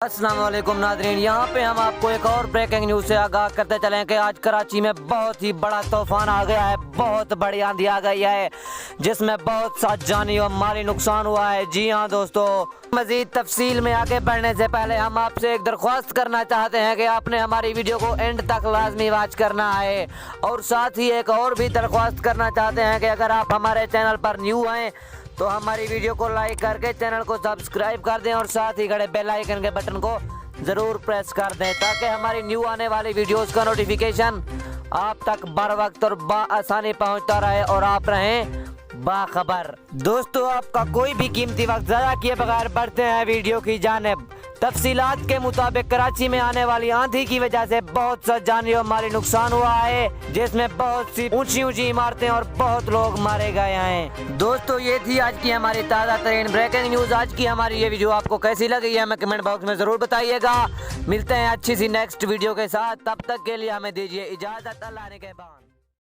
अस्सलाम वालेकुम नाज़रीन, यहाँ पे हम आपको एक और ब्रेकिंग न्यूज़ से आगाह करते चलें कि आज कराची में बहुत ही बड़ा तूफान आ गया है। बहुत बड़ी आंधी आ गई है जिसमें बहुत सा जानी और माली नुकसान हुआ है। जी हाँ दोस्तों, मज़ीद तफसील में आगे बढ़ने से पहले हम आपसे एक दरख्वास्त करना चाहते हैं कि आपने हमारी वीडियो को एंड तक लाजमी वॉच करना है। और साथ ही एक और भी दरख्वास्त करना चाहते हैं कि अगर आप हमारे चैनल पर न्यू आएँ तो हमारी वीडियो को लाइक करके चैनल को सब्सक्राइब कर दें और साथ ही घड़े बेल आइकन के बटन को ज़रूर प्रेस कर दें ताकि हमारी न्यू आने वाली वीडियोस का नोटिफिकेशन आप तक बर वक्त और आसानी पहुंचता रहे और आप रहें बाखबर। दोस्तों, आपका कोई भी कीमती वक्त ज़ाया किए बगैर बढ़ते हैं वीडियो की जानिब। तफसीलात के मुताबिक कराची में आने वाली आंधी की वजह से बहुत सा जानी और माली नुकसान हुआ है जिसमें बहुत सी ऊंची इमारतें और बहुत लोग मारे गए हैं। दोस्तों, ये थी आज की हमारी ताज़ा तरीन ब्रेकिंग न्यूज़। आज की हमारी ये वीडियो आपको कैसी लगी है हमें कमेंट बॉक्स में ज़रूर बताइएगा। मिलते हैं अच्छी सी नेक्स्ट वीडियो के साथ, तब तक के लिए हमें दीजिए इजाज़त। अल्लाह ने के बाद।